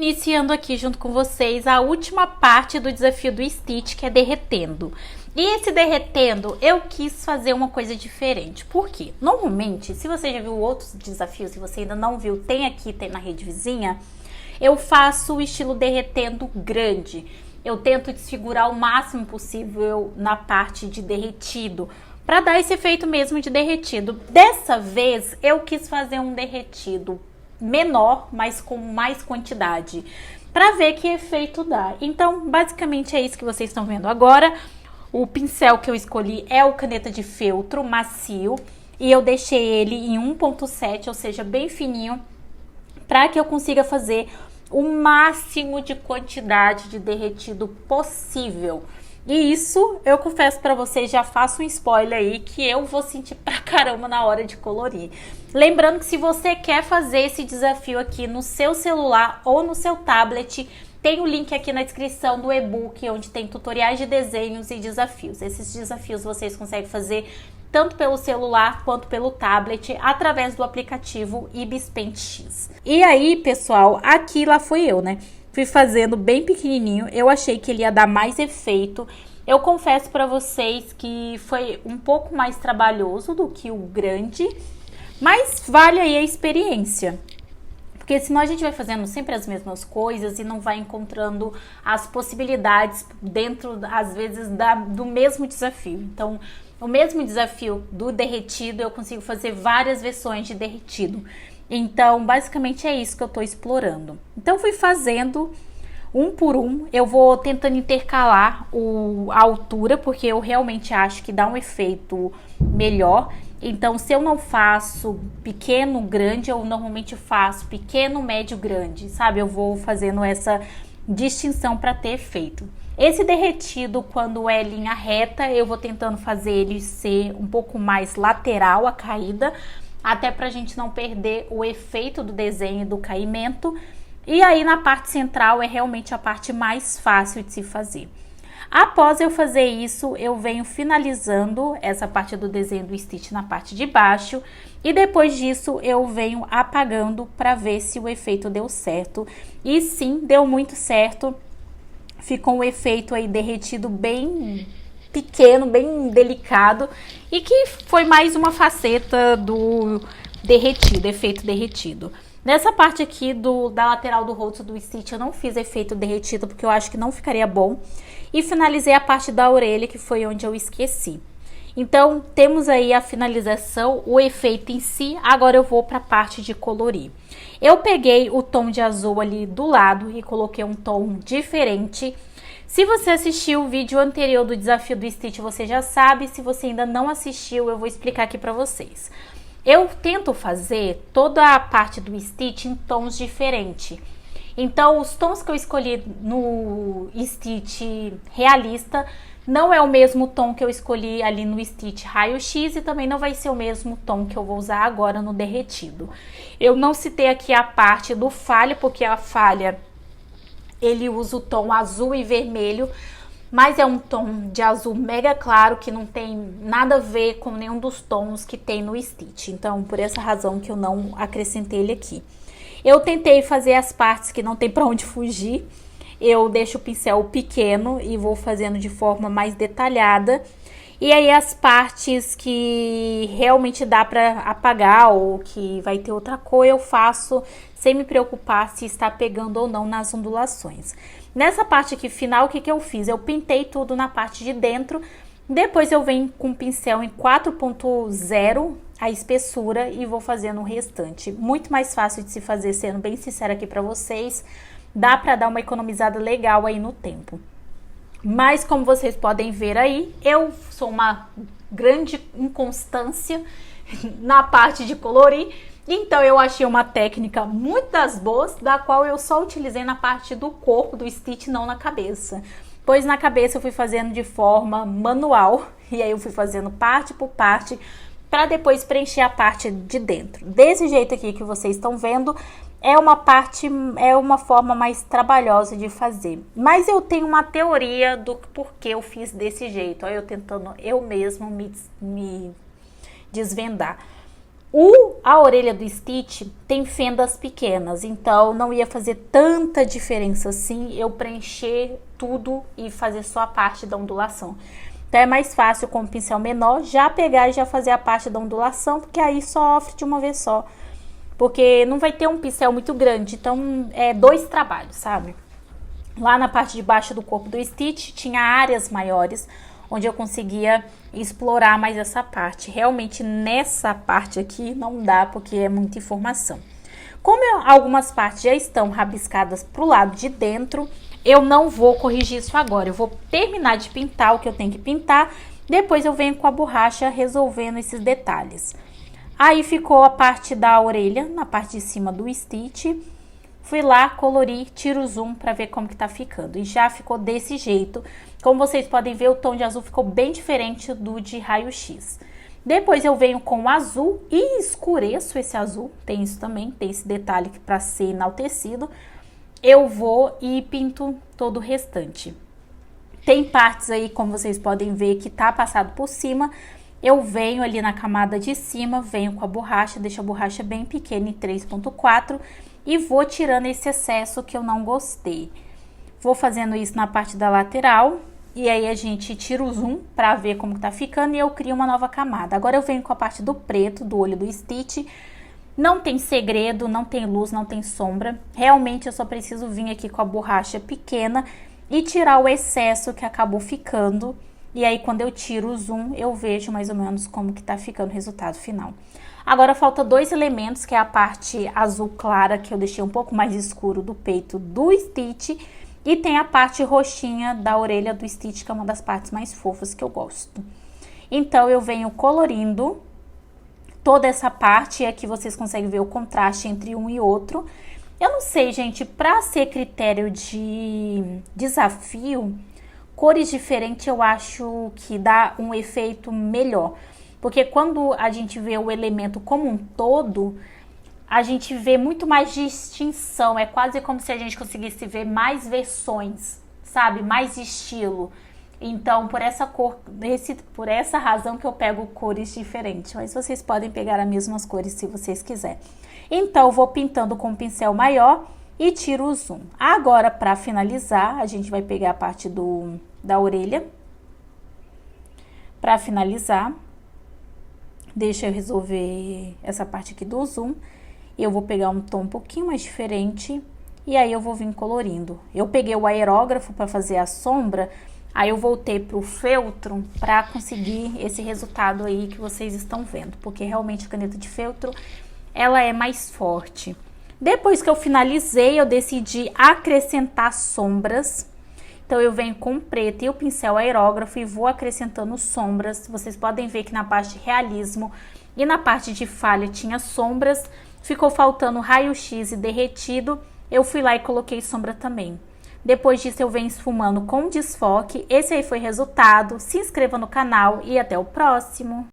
iniciando aqui junto com vocês a última parte do desafio do Stitch, que é derretendo. E esse derretendo, eu quis fazer uma coisa diferente. Por quê? Normalmente, se você já viu outros desafios, se você ainda não viu, tem aqui, tem na Rede Vizinha, eu faço o estilo derretendo grande. Eu tento desfigurar o máximo possível na parte de derretido, para dar esse efeito mesmo de derretido. Dessa vez, eu quis fazer um derretido menor, mas com mais quantidade, para ver que efeito dá. Então, basicamente é isso que vocês estão vendo agora. O pincel que eu escolhi é o caneta de feltro macio e eu deixei ele em 1.7, ou seja, bem fininho, para que eu consiga fazer o máximo de quantidade de derretido possível. E isso, eu confesso para vocês, já faço um spoiler aí, que eu vou sentir pra caramba na hora de colorir. Lembrando que se você quer fazer esse desafio aqui no seu celular ou no seu tablet, tem o link aqui na descrição do e-book, onde tem tutoriais de desenhos e desafios. Esses desafios vocês conseguem fazer tanto pelo celular quanto pelo tablet, através do aplicativo Ibis Paint X. E aí, pessoal, aqui lá fui eu, né? Fui fazendo bem pequenininho, eu achei que ele ia dar mais efeito. Eu confesso para vocês que foi um pouco mais trabalhoso do que o grande, mas vale aí a experiência. Porque senão a gente vai fazendo sempre as mesmas coisas e não vai encontrando as possibilidades dentro, às vezes, do mesmo desafio. Então, o mesmo desafio do derretido, eu consigo fazer várias versões de derretido. Então, basicamente é isso que eu tô explorando. Então, fui fazendo um por um. Eu vou tentando intercalar a altura, porque eu realmente acho que dá um efeito melhor. Então, se eu não faço pequeno, grande, eu normalmente faço pequeno, médio, grande, sabe? Eu vou fazendo essa distinção para ter efeito. Esse derretido, quando é linha reta, eu vou tentando fazer ele ser um pouco mais lateral a caída, até pra gente não perder o efeito do desenho e do caimento. E aí na parte central é realmente a parte mais fácil de se fazer. Após eu fazer isso, eu venho finalizando essa parte do desenho do Stitch na parte de baixo. E depois disso eu venho apagando para ver se o efeito deu certo. E sim, deu muito certo. Ficou um efeito aí derretido bem pequeno, bem delicado, e que foi mais uma faceta do derretido, efeito derretido. Nessa parte aqui da lateral do rosto do Stitch eu não fiz efeito derretido porque eu acho que não ficaria bom, e finalizei a parte da orelha, que foi onde eu esqueci. Então temos aí a finalização, o efeito em si. Agora eu vou para a parte de colorir. Eu peguei o tom de azul ali do lado e coloquei um tom diferente. Se você assistiu o vídeo anterior do desafio do Stitch, você já sabe. Se você ainda não assistiu, eu vou explicar aqui para vocês. Eu tento fazer toda a parte do Stitch em tons diferentes. Então, os tons que eu escolhi no Stitch realista não é o mesmo tom que eu escolhi ali no Stitch raio-x, e também não vai ser o mesmo tom que eu vou usar agora no derretido. Eu não citei aqui a parte do falha, porque a falha ele usa o tom azul e vermelho, mas é um tom de azul mega claro que não tem nada a ver com nenhum dos tons que tem no Stitch. Então, por essa razão que eu não acrescentei ele aqui. Eu tentei fazer as partes que não tem para onde fugir. Eu deixo o pincel pequeno e vou fazendo de forma mais detalhada. E aí as partes que realmente dá para apagar ou que vai ter outra cor, eu faço sem me preocupar se está pegando ou não nas ondulações. Nessa parte aqui final, o que que eu fiz? Eu pintei tudo na parte de dentro. Depois eu venho com o pincel em 4.0 a espessura e vou fazendo o restante. Muito mais fácil de se fazer, sendo bem sincera aqui para vocês. Dá para dar uma economizada legal aí no tempo. Mas como vocês podem ver aí, eu sou uma grande inconstância na parte de colorir. Então eu achei uma técnica muito das boas, da qual eu só utilizei na parte do corpo do Stitch, não na cabeça. Pois na cabeça eu fui fazendo de forma manual, e aí eu fui fazendo parte por parte, para depois preencher a parte de dentro. Desse jeito aqui que vocês estão vendo, é uma forma mais trabalhosa de fazer. Mas eu tenho uma teoria do porquê eu fiz desse jeito. Olha, eu tentando eu mesmo me desvendar. A orelha do Stitch tem fendas pequenas, então não ia fazer tanta diferença assim eu preencher tudo e fazer só a parte da ondulação. Então é mais fácil com o pincel menor já pegar e já fazer a parte da ondulação, porque aí sofre de uma vez só. Porque não vai ter um pincel muito grande, então é 2 trabalhos, sabe? Lá na parte de baixo do corpo do Stitch tinha áreas maiores, onde eu conseguia explorar mais essa parte. Realmente nessa parte aqui não dá, porque é muita informação. Como algumas partes já estão rabiscadas para o lado de dentro, eu não vou corrigir isso agora. Eu vou terminar de pintar o que eu tenho que pintar, depois eu venho com a borracha resolvendo esses detalhes. Aí ficou a parte da orelha, na parte de cima do Stitch. Fui lá, colori, tiro o zoom para ver como que tá ficando. E já ficou desse jeito. Como vocês podem ver, o tom de azul ficou bem diferente do de raio-x. Depois eu venho com o azul e escureço esse azul. Tem isso também, tem esse detalhe que para ser enaltecido. Eu vou e pinto todo o restante. Tem partes aí, como vocês podem ver, que tá passado por cima. Eu venho ali na camada de cima, venho com a borracha, deixo a borracha bem pequena em 3.4 e vou tirando esse excesso que eu não gostei. Vou fazendo isso na parte da lateral e aí a gente tira o zoom para ver como tá ficando e eu crio uma nova camada. Agora eu venho com a parte do preto, do olho do Stitch. Não tem segredo, não tem luz, não tem sombra. Realmente eu só preciso vir aqui com a borracha pequena e tirar o excesso que acabou ficando. E aí, quando eu tiro o zoom, eu vejo mais ou menos como que tá ficando o resultado final. Agora, falta 2 elementos, que é a parte azul clara, que eu deixei um pouco mais escuro do peito do Stitch. E tem a parte roxinha da orelha do Stitch, que é uma das partes mais fofas que eu gosto. Então, eu venho colorindo toda essa parte, e aqui vocês conseguem ver o contraste entre um e outro. Eu não sei, gente, pra ser critério de desafio, cores diferentes eu acho que dá um efeito melhor. Porque quando a gente vê o elemento como um todo, a gente vê muito mais distinção. É quase como se a gente conseguisse ver mais versões, sabe? Mais estilo. Então, por essa razão que eu pego cores diferentes. Mas vocês podem pegar as mesmas cores se vocês quiserem. Então, eu vou pintando com um pincel maior e tiro o zoom. Agora, para finalizar, a gente vai pegar a parte da orelha. Para finalizar, deixa eu resolver essa parte aqui do zoom. Eu vou pegar um tom um pouquinho mais diferente e aí eu vou vir colorindo. Eu peguei o aerógrafo para fazer a sombra, aí eu voltei pro feltro para conseguir esse resultado aí que vocês estão vendo, porque realmente a caneta de feltro, ela é mais forte. Depois que eu finalizei, eu decidi acrescentar sombras. Então, eu venho com o preto e o pincel aerógrafo e vou acrescentando sombras. Vocês podem ver que na parte de realismo e na parte de falha tinha sombras. Ficou faltando raio-x e derretido. Eu fui lá e coloquei sombra também. Depois disso, eu venho esfumando com desfoque. Esse aí foi o resultado. Se inscreva no canal e até o próximo.